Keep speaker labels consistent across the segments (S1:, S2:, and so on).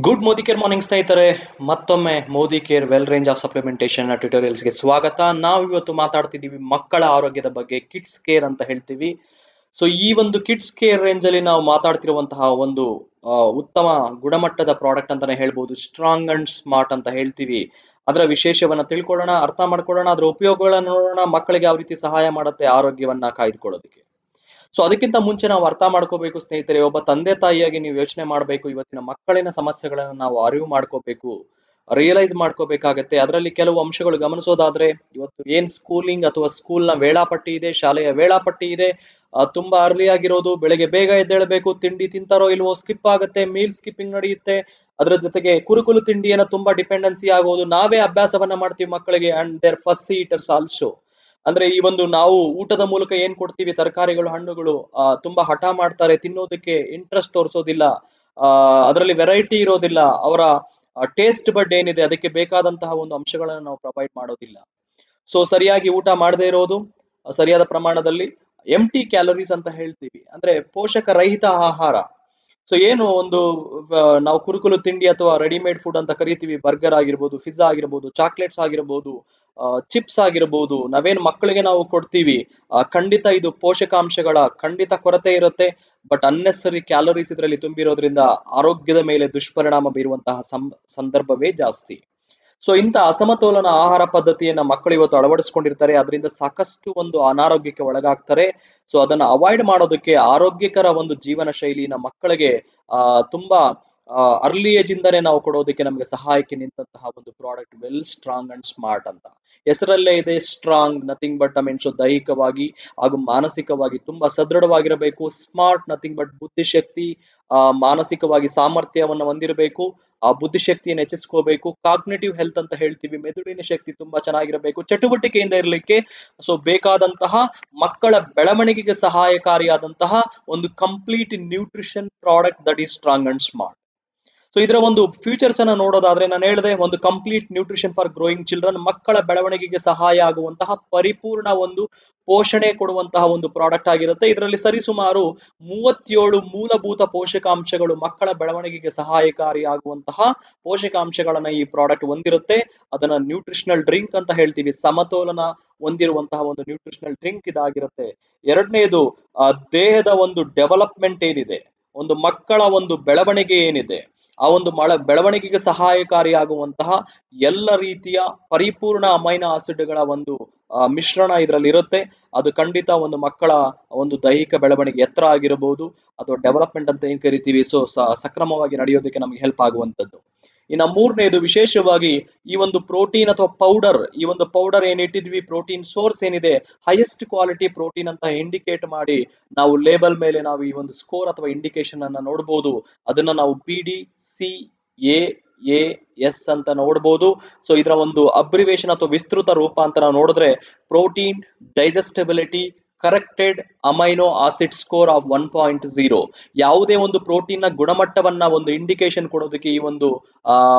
S1: Good Modi care morning ಸ್ನೇಹಿತರೆ. ಮತ್ತೊಮ್ಮೆ Modi care well range of supplementation ಟ್ಯುಟೋರಿಯಲ್ಸ್ಗೆ ಸ್ವಾಗತ. ನಾವು ಇವತ್ತು ಮಾತಾಡ್ತಿದ್ದೀವಿ ಮಕ್ಕಳ ಆರೋಗ್ಯದ ಬಗ್ಗೆ, ಕಿಡ್ಸ್ ಕೇರ್ ಅಂತ ಹೇಳ್ತೀವಿ. ಸೊ ಈ ಒಂದು ಕಿಡ್ಸ್ ಕೇರ್ ರೇಂಜ್ ಅಲ್ಲಿ ನಾವು ಮಾತಾಡ್ತಿರುವಂತಹ ಒಂದು ಉತ್ತಮ ಗುಣಮಟ್ಟದ ಪ್ರಾಡಕ್ಟ್ ಅಂತಾನೆ ಹೇಳ್ಬೋದು. ಸ್ಟ್ರಾಂಗ್ ಅಂಡ್ ಸ್ಮಾರ್ಟ್ ಅಂತ ಹೇಳ್ತೀವಿ. ಅದರ ವಿಶೇಷವನ್ನ ತಿಳ್ಕೊಳ್ಳೋಣ, ಅರ್ಥ ಮಾಡ್ಕೊಳ್ಳೋಣ, ಅದರ ಉಪಯೋಗಗಳನ್ನ ನೋಡೋಣ, ಮಕ್ಕಳಿಗೆ ಯಾವ ರೀತಿ ಸಹಾಯ ಮಾಡುತ್ತೆ ಆರೋಗ್ಯವನ್ನ ಕಾಯ್ದುಕೊಳ್ಳೋದಕ್ಕೆ. ಸೊ ಅದಕ್ಕಿಂತ ಮುಂಚೆ ನಾವು ಅರ್ಥ ಮಾಡ್ಕೋಬೇಕು ಸ್ನೇಹಿತರೆ, ಒಬ್ಬ ತಂದೆ ತಾಯಿಯಾಗಿ ನೀವು ಯೋಚನೆ ಮಾಡಬೇಕು. ಇವತ್ತಿನ ಮಕ್ಕಳಿನ ಸಮಸ್ಯೆಗಳನ್ನ ನಾವು ಅರಿವು ಮಾಡ್ಕೋಬೇಕು, ರಿಯಲೈಸ್ ಮಾಡ್ಕೋಬೇಕಾಗತ್ತೆ. ಅದರಲ್ಲಿ ಕೆಲವು ಅಂಶಗಳು ಗಮನಿಸೋದಾದ್ರೆ, ಇವತ್ತು ಏನ್ ಸ್ಕೂಲಿಂಗ್ ಅಥವಾ ಸ್ಕೂಲ್ನ ವೇಳಾಪಟ್ಟಿ ಇದೆ, ಶಾಲೆಯ ವೇಳಾಪಟ್ಟಿ ಇದೆ, ತುಂಬಾ ಅರ್ಲಿ ಆಗಿರೋದು, ಬೆಳಗ್ಗೆ ಬೇಗ ಎದ್ದೇಳಬೇಕು, ತಿಂಡಿ ತಿಂತಾರೋ ಇಲ್ವೋ, ಸ್ಕಿಪ್ ಆಗುತ್ತೆ, ಮೀಲ್ ಸ್ಕಿಪ್ಪಿಂಗ್ ನಡೆಯುತ್ತೆ. ಅದರ ಜೊತೆಗೆ ಕುರುಕುಲು ತಿಂಡಿಯನ್ನ ತುಂಬಾ ಡಿಪೆಂಡೆನ್ಸಿ ಆಗೋದು, ನಾವೇ ಅಭ್ಯಾಸವನ್ನ ಮಾಡ್ತೀವಿ ಮಕ್ಕಳಿಗೆ. And they're first eaters also. ಅಂದ್ರೆ ಈ ಒಂದು ನಾವು ಊಟದ ಮೂಲಕ ಏನ್ ಕೊಡ್ತೀವಿ, ತರಕಾರಿಗಳು, ಹಣ್ಣುಗಳು, ತುಂಬಾ ಹಠ ಮಾಡ್ತಾರೆ ತಿನ್ನೋದಕ್ಕೆ, ಇಂಟ್ರೆಸ್ಟ್ ತೋರಿಸೋದಿಲ್ಲ. ಅದರಲ್ಲಿ ವೆರೈಟಿ ಇರೋದಿಲ್ಲ. ಅವರ ಟೇಸ್ಟ್ ಬಡ್ ಏನಿದೆ ಅದಕ್ಕೆ ಬೇಕಾದಂತಹ ಒಂದು ಅಂಶಗಳನ್ನ ನಾವು ಪ್ರೊವೈಡ್ ಮಾಡೋದಿಲ್ಲ. ಸೊ ಸರಿಯಾಗಿ ಊಟ ಮಾಡದೇ ಇರೋದು, ಸರಿಯಾದ ಪ್ರಮಾಣದಲ್ಲಿ ಎಂಟಿ ಕ್ಯಾಲೋರೀಸ್ ಅಂತ ಹೇಳ್ತೀವಿ, ಅಂದ್ರೆ ಪೋಷಕ ರಹಿತ ಆಹಾರ. ಸೊ ಏನು ಒಂದು ನಾವು ಕುರುಕುಲು ತಿಂಡಿ ಅಥವಾ ರೆಡಿಮೇಡ್ ಫುಡ್ ಅಂತ ಕರಿತೀವಿ, ಬರ್ಗರ್ ಆಗಿರ್ಬೋದು, ಪಿಜ್ಜಾ ಆಗಿರ್ಬೋದು, ಚಾಕ್ಲೇಟ್ಸ್ ಆಗಿರ್ಬೋದು, ಚಿಪ್ಸ್ ಆಗಿರ್ಬೋದು, ನಾವೇನು ಮಕ್ಕಳಿಗೆ ನಾವು ಕೊಡ್ತೀವಿ, ಖಂಡಿತ ಇದು ಪೋಷಕಾಂಶಗಳ ಖಂಡಿತ ಕೊರತೆ ಇರುತ್ತೆ. ಬಟ್ ಅನ್ನೆಸರಿ ಕ್ಯಾಲೋರೀಸ್ ಇದರಲ್ಲಿ ತುಂಬಿರೋದ್ರಿಂದ ಆರೋಗ್ಯದ ಮೇಲೆ ದುಷ್ಪರಿಣಾಮ ಬೀರುವಂತಹ ಸಂದರ್ಭವೇ ಜಾಸ್ತಿ. ಸೊ ಇಂಥ ಅಸಮತೋಲನ ಆಹಾರ ಪದ್ಧತಿಯನ್ನ ಮಕ್ಕಳು ಇವತ್ತು ಅಳವಡಿಸ್ಕೊಂಡಿರ್ತಾರೆ. ಅದರಿಂದ ಸಾಕಷ್ಟು ಒಂದು ಅನಾರೋಗ್ಯಕ್ಕೆ ಒಳಗಾಗ್ತಾರೆ. ಸೊ ಅದನ್ನ ಅವಾಯ್ಡ್ ಮಾಡೋದಕ್ಕೆ ಆರೋಗ್ಯಕರ ಒಂದು ಜೀವನ ಶೈಲಿನ ಮಕ್ಕಳಿಗೆ ತುಂಬಾ ಅರ್ಲಿ ಏಜ್ ಇಂದಾನೆ ನಾವು ಕೊಡೋದಕ್ಕೆ ನಮಗೆ ಸಹಾಯಕ್ಕೆ ನಿಂತಹ ಒಂದು product well strong and smart ಅಂತ. ಹೆಸರಲ್ಲೇ ಇದೆ ಸ್ಟ್ರಾಂಗ್, ನಥಿಂಗ್ ಬಟ್ ಸೊ ದೈಹಿಕವಾಗಿ ಹಾಗೂ ಮಾನಸಿಕವಾಗಿ ತುಂಬಾ ಸದೃಢವಾಗಿರಬೇಕು. ಸ್ಮಾರ್ಟ್, ನಥಿಂಗ್ ಬಟ್ ಬುದ್ಧಿಶಕ್ತಿ, ಮಾನಸಿಕವಾಗಿ ಸಾಮರ್ಥ್ಯವನ್ನ ಹೊಂದಿರಬೇಕು. ಆ ಬುದ್ಧಿಶಕ್ತಿಯನ್ನು ಹೆಚ್ಚಿಸ್ಕೋಬೇಕು. ಕಾಗ್ನೇಟಿವ್ ಹೆಲ್ತ್ ಅಂತ ಹೇಳ್ತೀವಿ, ಮೆದುಳಿನ ಶಕ್ತಿ ತುಂಬಾ ಚೆನ್ನಾಗಿರಬೇಕು, ಚಟುವಟಿಕೆಯಿಂದ ಇರಲಿಕ್ಕೆ. ಸೊ ಬೇಕಾದಂತಹ ಮಕ್ಕಳ ಬೆಳವಣಿಗೆಗೆ ಸಹಾಯಕಾರಿಯಾದಂತಹ ಒಂದು complete nutrition product that is strong and smart. So ಇದರ ಒಂದು ಫ್ಯೂಚರ್ಸ್ ಅನ್ನ ನೋಡೋದಾದ್ರೆ, ನಾನು ಹೇಳಿದೆ ಒಂದು complete nutrition for growing children, ಮಕ್ಕಳ ಬೆಳವಣಿಗೆಗೆ ಸಹಾಯ ಆಗುವಂತಹ ಪರಿಪೂರ್ಣ ಒಂದು ಪೋಷಣೆ ಕೊಡುವಂತಹ ಒಂದು ಪ್ರಾಡಕ್ಟ್ ಆಗಿರುತ್ತೆ. ಇದರಲ್ಲಿ ಸರಿಸುಮಾರು 37 ಮೂಲಭೂತ ಪೋಷಕಾಂಶಗಳು, ಮಕ್ಕಳ ಬೆಳವಣಿಗೆಗೆ ಸಹಾಯಕಾರಿಯಾಗುವಂತಹ ಪೋಷಕಾಂಶಗಳನ್ನ ಈ ಪ್ರಾಡಕ್ಟ್ ಹೊಂದಿರುತ್ತೆ. ಅದನ್ನ ನ್ಯೂಟ್ರಿಷನಲ್ ಡ್ರಿಂಕ್ ಅಂತ ಹೇಳ್ತೀವಿ. ಸಮತೋಲನ ಹೊಂದಿರುವಂತಹ ಒಂದು ನ್ಯೂಟ್ರಿಷನಲ್ ಡ್ರಿಂಕ್ ಇದಾಗಿರುತ್ತೆ. ಎರಡನೇದು, ದೇಹದ ಒಂದು ಡೆವಲಪ್ಮೆಂಟ್ ಏನಿದೆ, ಒಂದು ಮಕ್ಕಳ ಒಂದು ಬೆಳವಣಿಗೆ ಏನಿದೆ, ಆ ಒಂದು ಬೆಳವಣಿಗೆಗೆ ಸಹಾಯಕಾರಿಯಾಗುವಂತಹ ಎಲ್ಲ ರೀತಿಯ ಪರಿಪೂರ್ಣ ಅಮೈನೋ ಆಸಿಡ್ಗಳ ಒಂದು ಮಿಶ್ರಣ ಇದರಲ್ಲಿ ಇರುತ್ತೆ. ಅದು ಖಂಡಿತ ಒಂದು ಮಕ್ಕಳ ಒಂದು ದೈಹಿಕ ಬೆಳವಣಿಗೆ, ಎತ್ತರ ಆಗಿರಬಹುದು ಅಥವಾ ಡೆವಲಪ್ಮೆಂಟ್ ಅಂತ ಏನ್ ಕರಿತೀವಿ, ಸೊ ಸಕ್ರಮವಾಗಿ ನಡೆಯೋದಕ್ಕೆ ನಮಗೆ ಹೆಲ್ಪ್ ಆಗುವಂತದ್ದು. ಇನ್ನ ಮೂರನೇದು, ವಿಶೇಷವಾಗಿ ಈ ಒಂದು ಪ್ರೋಟೀನ್ ಅಥವಾ ಪೌಡರ್, ಈ ಒಂದು ಪೌಡರ್ ಏನ್ ಇಟ್ಟಿದ್ವಿ, ಪ್ರೋಟೀನ್ ಸೋರ್ಸ್ ಏನಿದೆ, ಹೈಯೆಸ್ಟ್ ಕ್ವಾಲಿಟಿ ಪ್ರೋಟೀನ್ ಅಂತ ಇಂಡಿಕೇಟ್ ಮಾಡಿ ನಾವು ಲೇಬಲ್ ಮೇಲೆ ನಾವು ಈ ಒಂದು ಸ್ಕೋರ್ ಅಥವಾ ಇಂಡಿಕೇಶನ್ ಅನ್ನ ನೋಡಬಹುದು. ಅದನ್ನ ನಾವು PDCAAS ಅಂತ ನೋಡಬಹುದು. ಸೊ ಇದರ ಒಂದು ಅಬ್ರಿವೇಶನ್ ಅಥವಾ ವಿಸ್ತೃತ ರೂಪ ಅಂತ ನಾವು ನೋಡಿದ್ರೆ, protein digestibility corrected amino acid score of 1.0. ಯಾವುದೇ ಒಂದು ಪ್ರೋಟೀನ್ ನ ಗುಣಮಟ್ಟವನ್ನ ಒಂದು ಇಂಡಿಕೇಶನ್ ಕೊಡೋದಕ್ಕೆ ಈ ಒಂದು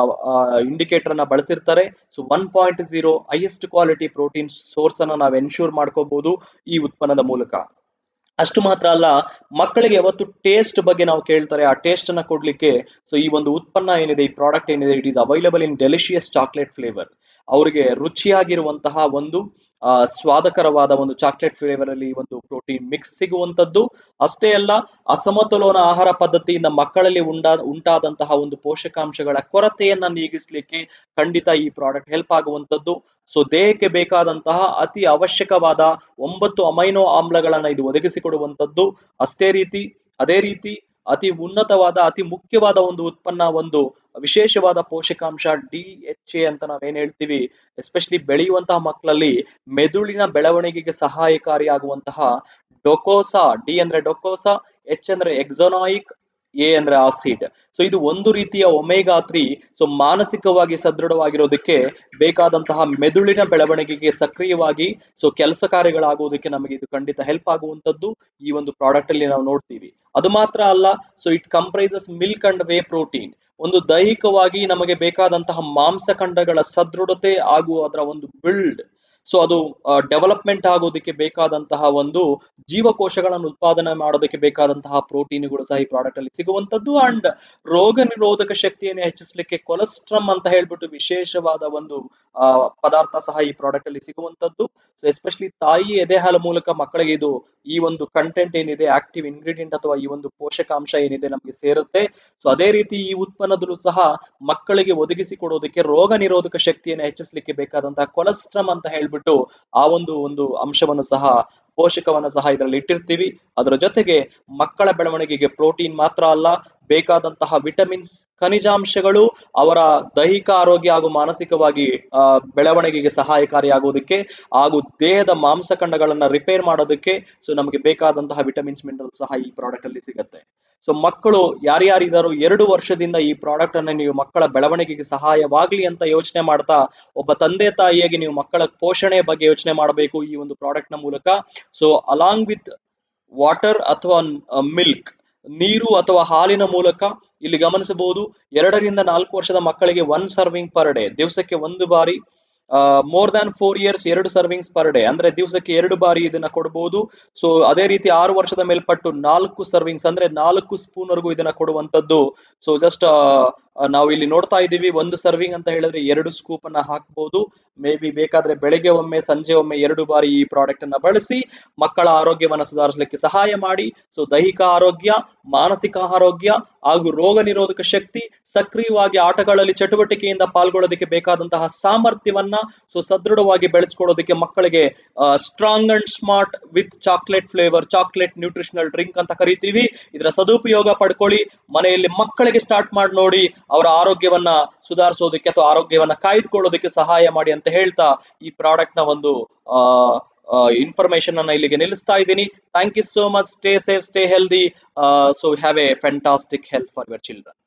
S1: ಇಂಡಿಕೇಟರ್ ಅನ್ನ ಬಳಸಿರ್ತಾರೆ. So 1.0 highest quality protein source ಅನ್ನ ನಾವು ಎನ್ಶೂರ್ ಮಾಡ್ಕೋಬಹುದು ಈ ಉತ್ಪನ್ನದ ಮೂಲಕ. ಅಷ್ಟು ಮಾತ್ರ ಅಲ್ಲ, ಮಕ್ಕಳಿಗೆ ಯಾವತ್ತು ಟೇಸ್ಟ್ ಬಗ್ಗೆ ನಾವು ಕೇಳ್ತಾರೆ, ಆ ಟೇಸ್ಟ್ ಅನ್ನ ಕೊಡ್ಲಿಕ್ಕೆ ಸೊ ಈ ಒಂದು ಉತ್ಪನ್ನ ಏನಿದೆ, ಈ ಪ್ರಾಡಕ್ಟ್ ಏನಿದೆ, it is available in delicious chocolate flavour. ಅವರಿಗೆ ರುಚಿಯಾಗಿರುವಂತಹ ಒಂದು ಸ್ವಾದಕರವಾದ ಒಂದು ಚಾಕ್ಲೇಟ್ ಫ್ಲೇವರ್ ಅಲ್ಲಿ ಒಂದು ಪ್ರೋಟೀನ್ ಮಿಕ್ಸ್ ಸಿಗುವಂತದ್ದು. ಅಷ್ಟೇ ಅಲ್ಲ, ಅಸಮತೋಲನ ಆಹಾರ ಪದ್ಧತಿಯಿಂದ ಮಕ್ಕಳಲ್ಲಿ ಉಂಟಾದಂತಹ ಒಂದು ಪೋಷಕಾಂಶಗಳ ಕೊರತೆಯನ್ನ ನೀಗಿಸ್ಲಿಕ್ಕೆ ಖಂಡಿತ ಈ ಪ್ರಾಡಕ್ಟ್ ಹೆಲ್ಪ್ ಆಗುವಂತದ್ದು. ಸೊ ದೇಹಕ್ಕೆ ಬೇಕಾದಂತಹ ಅತಿ ಅವಶ್ಯಕವಾದ 9 ಅಮೈನೋ ಆಮ್ಲಗಳನ್ನ ಇದು ಒದಗಿಸಿಕೊಡುವಂತದ್ದು. ಅದೇ ರೀತಿ ಅತಿ ಉನ್ನತವಾದ, ಅತಿ ಮುಖ್ಯವಾದ ಒಂದು ಉತ್ಪನ್ನ, ಒಂದು ವಿಶೇಷವಾದ ಪೋಷಕಾಂಶ DHA ಅಂತ ನಾವೇನ್ ಹೇಳ್ತೀವಿ, ಎಸ್ಪೆಷಲಿ ಬೆಳೆಯುವಂತಹ ಮಕ್ಕಳಲ್ಲಿ ಮೆದುಳಿನ ಬೆಳವಣಿಗೆಗೆ ಸಹಾಯಕಾರಿಯಾಗುವಂತಹ ಡೊಕೋಸಾ. ಡಿ ಅಂದ್ರೆ ಡೊಕೋಸಾ, H ಅಂದ್ರೆ ಎಕ್ಸೋನಾಯಿಕ್, ಎ ಅಂದ್ರೆ ಆಸಿಡ್. ಸೊ ಇದು ಒಂದು ರೀತಿಯ ಒಮೆಗಾ 3. ಸೊ ಮಾನಸಿಕವಾಗಿ ಸದೃಢವಾಗಿರೋದಕ್ಕೆ ಬೇಕಾದಂತಹ ಮೆದುಳಿನ ಬೆಳವಣಿಗೆಗೆ ಸಕ್ರಿಯವಾಗಿ ಸೊ ಕೆಲಸ ಕಾರ್ಯಗಳಾಗುವುದಕ್ಕೆ ನಮಗೆ ಇದು ಖಂಡಿತ ಹೆಲ್ಪ್ ಆಗುವಂತದ್ದು ಈ ಒಂದು ಪ್ರಾಡಕ್ಟ್ ಅಲ್ಲಿ ನಾವು ನೋಡ್ತೀವಿ. ಅದು ಮಾತ್ರ ಅಲ್ಲ, so it comprises milk and whey protein. ಒಂದು ದೈಹಿಕವಾಗಿ ನಮಗೆ ಬೇಕಾದಂತಹ ಮಾಂಸಖಂಡಗಳ ಸದೃಢತೆ ಹಾಗೂ ಅದರ ಒಂದು ಬಿಲ್ಡ್, ಸೊ ಅದು ಡೆವಲಪ್ಮೆಂಟ್ ಆಗೋದಕ್ಕೆ ಬೇಕಾದಂತಹ ಒಂದು ಜೀವಕೋಶಗಳನ್ನು ಉತ್ಪಾದನೆ ಮಾಡೋದಕ್ಕೆ ಬೇಕಾದಂತಹ ಪ್ರೋಟೀನ್ಗಳು ಸಹ ಈ ಪ್ರಾಡಕ್ಟ್ ಅಲ್ಲಿ ಸಿಗುವಂತದ್ದು. ಅಂಡ್ ರೋಗ ನಿರೋಧಕ ಶಕ್ತಿಯನ್ನು ಹೆಚ್ಚಿಸಲಿಕ್ಕೆ ಕೊಲೆಸ್ಟ್ರಮ್ ಅಂತ ಹೇಳ್ಬಿಟ್ಟು ವಿಶೇಷವಾದ ಒಂದು ಪದಾರ್ಥ ಸಹ ಈ ಪ್ರಾಡಕ್ಟ್ ಅಲ್ಲಿ ಸಿಗುವಂತದ್ದು. ಸೊ ಎಸ್ಪೆಷಲಿ ತಾಯಿ ಎದೆ ಹಾಲು ಮೂಲಕ ಮಕ್ಕಳಿಗೆ ಇದು ಈ ಒಂದು ಕಂಟೆಂಟ್ ಏನಿದೆ, ಆಕ್ಟಿವ್ ಇಂಗ್ರೀಡಿಯೆಂಟ್ ಅಥವಾ ಈ ಒಂದು ಪೋಷಕಾಂಶ ಏನಿದೆ ನಮಗೆ ಸೇರುತ್ತೆ. ಸೊ ಅದೇ ರೀತಿ ಈ ಉತ್ಪನ್ನದಲ್ಲೂ ಸಹ ಮಕ್ಕಳಿಗೆ ಒದಗಿಸಿಕೊಡೋದಕ್ಕೆ ರೋಗ ನಿರೋಧಕ ಶಕ್ತಿಯನ್ನು ಹೆಚ್ಚಿಸಲಿಕ್ಕೆ ಬೇಕಾದಂತಹ ಕೊಲೆಸ್ಟ್ರಮ್ ಅಂತ ಹೇಳ್ಬಿಟ್ಟು ಆ ಒಂದು ಅಂಶವನ್ನು ಸಹ, ಪೋಷಕವನ್ನು ಸಹ ಇದರಲ್ಲಿ ಇಟ್ಟಿರ್ತೀವಿ. ಅದರ ಜೊತೆಗೆ ಮಕ್ಕಳ ಬೆಳವಣಿಗೆಗೆ ಪ್ರೋಟೀನ್ ಮಾತ್ರ ಅಲ್ಲ, ಬೇಕಾದಂತಹ ವಿಟಮಿನ್ಸ್, ಖನಿಜಾಂಶಗಳು ಅವರ ದೈಹಿಕ ಆರೋಗ್ಯ ಹಾಗೂ ಮಾನಸಿಕವಾಗಿ ಬೆಳವಣಿಗೆಗೆ ಸಹಾಯಕಾರಿಯಾಗುವುದಕ್ಕೆ ಹಾಗೂ ದೇಹದ ಮಾಂಸಖಂಡಗಳನ್ನ ರಿಪೇರ್ ಮಾಡೋದಕ್ಕೆ ಸೊ ನಮಗೆ ಬೇಕಾದಂತಹ ವಿಟಮಿನ್ಸ್ ಮಿನರಲ್ಸ್ ಸಹ ಈ ಪ್ರಾಡಕ್ಟ್ ಅಲ್ಲಿ ಸಿಗುತ್ತೆ. ಸೊ ಮಕ್ಕಳು ಯಾರ್ಯಾರಿದ್ದಾರೋ 2 ವರ್ಷದಿಂದ ಈ ಪ್ರಾಡಕ್ಟ್ ಅನ್ನ ನೀವು ಮಕ್ಕಳ ಬೆಳವಣಿಗೆಗೆ ಸಹಾಯವಾಗ್ಲಿ ಅಂತ ಯೋಚನೆ ಮಾಡ್ತಾ, ಒಬ್ಬ ತಂದೆ ತಾಯಿಯಾಗಿ ನೀವು ಮಕ್ಕಳ ಪೋಷಣೆ ಬಗ್ಗೆ ಯೋಚನೆ ಮಾಡಬೇಕು ಈ ಒಂದು ಪ್ರಾಡಕ್ಟ್ ನ ಮೂಲಕ. ಸೊ ಅಲಾಂಗ್ ವಿತ್ ವಾಟರ್ ಅಥವಾ ಮಿಲ್ಕ್, ನೀರು ಅಥವಾ ಹಾಲಿನ ಮೂಲಕ ಇಲ್ಲಿ ಗಮನಿಸಬಹುದು 2 ರಿಂದ 4 ವರ್ಷದ ಮಕ್ಕಳಿಗೆ 1 ಸರ್ವಿಂಗ್ ಪರ್ ಡೇ, ದಿವಸಕ್ಕೆ 1 ಬಾರಿ. More than 4 years 2 servings per day, ಅಂದ್ರೆ ದಿವಸಕ್ಕೆ 2 ಬಾರಿ ಇದನ್ನ ಕೊಡಬಹುದು. ಸೊ ಅದೇ ರೀತಿ 6 ವರ್ಷದ ಮೇಲ್ಪಟ್ಟು 4 ಸರ್ವಿಂಗ್ಸ್ ಅಂದ್ರೆ 4 ಸ್ಪೂನ್ ವರೆಗೂ ಇದನ್ನ ಕೊಡುವಂತದ್ದು. ಸೊ ಜಸ್ಟ್ ನಾವು ಇಲ್ಲಿ ನೋಡ್ತಾ ಇದ್ದೀವಿ, 1 ಸರ್ವಿಂಗ್ ಅಂತ ಹೇಳಿದ್ರೆ 2 ಸ್ಕೂಪ್ ಅನ್ನ ಹಾಕಬಹುದು. ಮೇ ಬಿ ಬೇಕಾದ್ರೆ ಬೆಳಿಗ್ಗೆ ಒಮ್ಮೆ ಸಂಜೆ ಒಮ್ಮೆ 2 ಬಾರಿ ಈ ಪ್ರಾಡಕ್ಟ್ ಅನ್ನ ಬಳಸಿ ಮಕ್ಕಳ ಆರೋಗ್ಯವನ್ನ ಸುಧಾರಿಸಲಿಕ್ಕೆ ಸಹಾಯ ಮಾಡಿ. ಸೊ ದೈಹಿಕ ಆರೋಗ್ಯ, ಮಾನಸಿಕ ಆರೋಗ್ಯ ಹಾಗೂ ರೋಗ ನಿರೋಧಕ ಶಕ್ತಿ, ಸಕ್ರಿಯವಾಗಿ ಆಟಗಳಲ್ಲಿ ಚಟುವಟಿಕೆಯಿಂದ ಪಾಲ್ಗೊಳ್ಳೋದಕ್ಕೆ ಬೇಕಾದಂತಹ ಸಾಮರ್ಥ್ಯವನ್ನ ಸೊ ಸದೃಢವಾಗಿ ಬೆಳೆಸ್ಕೊಳ್ಳೋದಕ್ಕೆ ಮಕ್ಕಳಿಗೆ strong and smart with chocolate flavour, chocolate nutritional drink ಅಂತ ಕರಿತೀವಿ. ಇದರ ಸದುಪಯೋಗ ಪಡ್ಕೊಳ್ಳಿ, ಮನೆಯಲ್ಲಿ ಮಕ್ಕಳಿಗೆ ಸ್ಟಾರ್ಟ್ ಮಾಡಿ ನೋಡಿ, ಅವರ ಆರೋಗ್ಯವನ್ನ ಸುಧಾರಿಸೋದಕ್ಕೆ ಅಥವಾ ಆರೋಗ್ಯವನ್ನ ಕಾಯ್ದುಕೊಳ್ಳೋದಕ್ಕೆ ಸಹಾಯ ಮಾಡಿ ಅಂತ ಹೇಳ್ತಾ ಈ ಪ್ರಾಡಕ್ಟ್ ನ ಒಂದು ಇನ್ಫಾರ್ಮೇಶನ್ ಅನ್ನ ಇಲ್ಲಿಗೆ ನಿಲ್ಲಿಸ್ತಾ ಇದ್ದೀನಿ. Thank you so much. Stay safe, stay healthy. So have a fantastic health for your children.